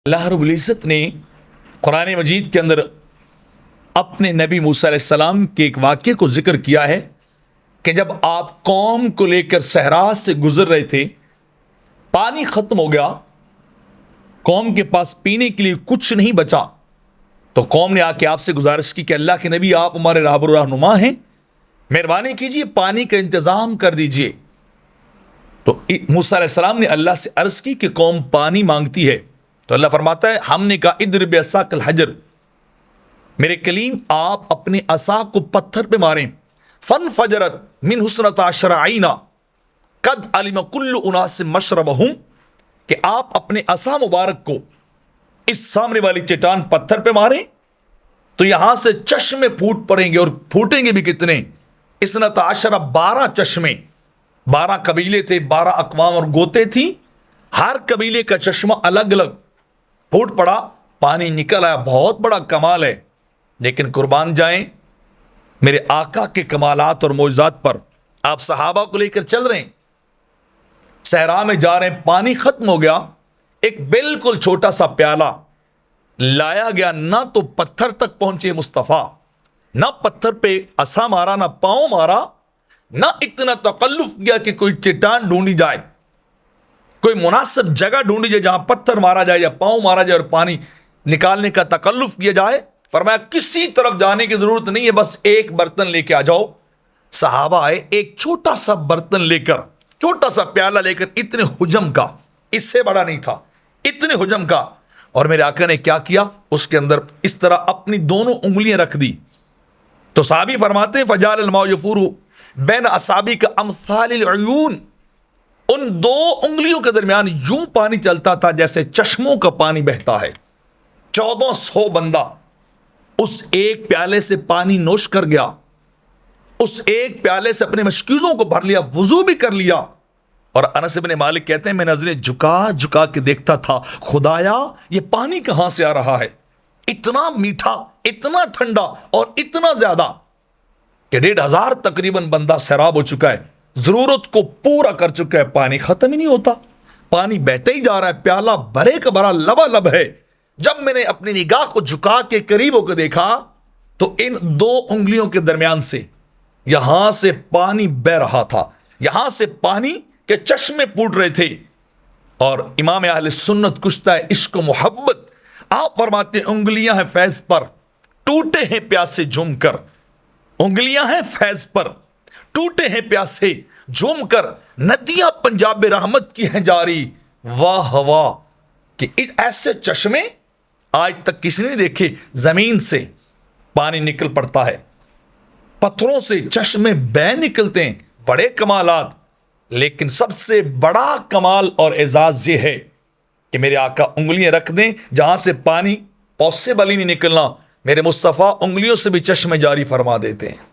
اللہ رب العزت نے قرآن مجید کے اندر اپنے نبی موسیٰ علیہ السلام کے ایک واقعے کو ذکر کیا ہے کہ جب آپ قوم کو لے کر صحرا سے گزر رہے تھے، پانی ختم ہو گیا، قوم کے پاس پینے کے لیے کچھ نہیں بچا، تو قوم نے آ کے آپ سے گزارش کی کہ اللہ کے نبی آپ ہمارے راہبر و رہنما ہیں، مہربانی کیجیے پانی کا انتظام کر دیجیے۔ تو موسیٰ علیہ السلام نے اللہ سے عرض کی کہ قوم پانی مانگتی ہے، تو اللہ فرماتا ہے ہم نے کہا اضرب بعصاک الحجر، میرے کلیم آپ اپنے عصا کو پتھر پہ ماریں، فانفجرت من اثنتا عشر عینا قد علم کل اناس مشربہم، کہ آپ اپنے عصا مبارک کو اس سامنے والی چٹان پتھر پہ ماریں تو یہاں سے چشمے پھوٹ پڑیں گے، اور پھوٹیں گے بھی کتنے؟ اثنتا عشر، 12 چشمے، 12 قبیلے تھے، 12 اقوام اور گوتے تھی، ہر قبیلے کا چشمہ الگ الگ پھوٹ پڑا، پانی نکل آیا۔ بہت بڑا کمال ہے، لیکن قربان جائیں میرے آقا کے کمالات اور معجزات پر۔ آپ صحابہ کو لے کر چل رہے ہیں، صحرا میں جا رہے ہیں، پانی ختم ہو گیا، ایک بالکل چھوٹا سا پیالہ لایا گیا، نہ تو پتھر تک پہنچے مصطفیٰ، نہ پتھر پہ عصا مارا، نہ پاؤں مارا، نہ اتنا تکلف کیا کہ کوئی چٹان ڈھونڈی جائے، کوئی مناسب جگہ ڈھونڈی جائے جہاں پتھر مارا جائے یا پاؤں مارا جائے اور پانی نکالنے کا تکلف کیا جائے۔ فرمایا کسی طرف جانے کی ضرورت نہیں ہے، بس ایک برتن لے کے آ جاؤ۔ صحابہ آئے، ایک چھوٹا سا برتن لے کر، چھوٹا سا پیالہ لے کر، اتنے حجم کا، اس سے بڑا نہیں تھا، اتنے حجم کا، اور میرے آقا نے کیا کیا، اس کے اندر اس طرح اپنی دونوں انگلیاں رکھ دی۔ تو صحابی فرماتے ہیں فجعل الماء یفور بین اصابع کامثال العیون، ان دو انگلیوں کے درمیان یوں پانی چلتا تھا جیسے چشموں کا پانی بہتا ہے۔ 1400 بندہ اس ایک پیالے سے پانی نوش کر گیا، اس ایک پیالے سے اپنے مشکیزوں کو بھر لیا، وضو بھی کر لیا۔ اور انس بن مالک کہتے ہیں میں نظریں جھکا جھکا کے دیکھتا تھا، خدایا یہ پانی کہاں سے آ رہا ہے، اتنا میٹھا، اتنا ٹھنڈا اور اتنا زیادہ کہ 1500 تقریباً بندہ سیراب ہو چکا ہے، ضرورت کو پورا کر چکا ہے، پانی ختم ہی نہیں ہوتا، پانی بہتے ہی جا رہا ہے، پیالہ بھرے کا بھرا لبالب ہے۔ جب میں نے اپنی نگاہ کو جھکا کے قریب ہو کے دیکھا تو ان دو انگلیوں کے درمیان سے یہاں سے پانی بہ رہا تھا، یہاں سے پانی کے چشمے پھوٹ رہے تھے۔ اور امام اہل سنت کشتہ عشق و محبت، آپ فرماتے ہیں انگلیاں ہیں فیض پر، ٹوٹے ہیں پیاسے جھوم کر، انگلیاں ہیں فیض پر، ٹوٹے ہیں پیاسے جھوم کر، ندیاں پنجاب رحمت کی ہیں جاری، واہ واہ، کہ ایسے چشمے آج تک کسی نے نہیں دیکھے۔ زمین سے پانی نکل پڑتا ہے، پتھروں سے چشمے بہ نکلتے ہیں، بڑے کمالات، لیکن سب سے بڑا کمال اور اعزاز یہ ہے کہ میرے آقا انگلیاں رکھ دیں جہاں سے پانی پاسبل ہی نہیں نکلنا، میرے مصطفیٰ انگلیوں سے بھی چشمے جاری فرما دیتے ہیں۔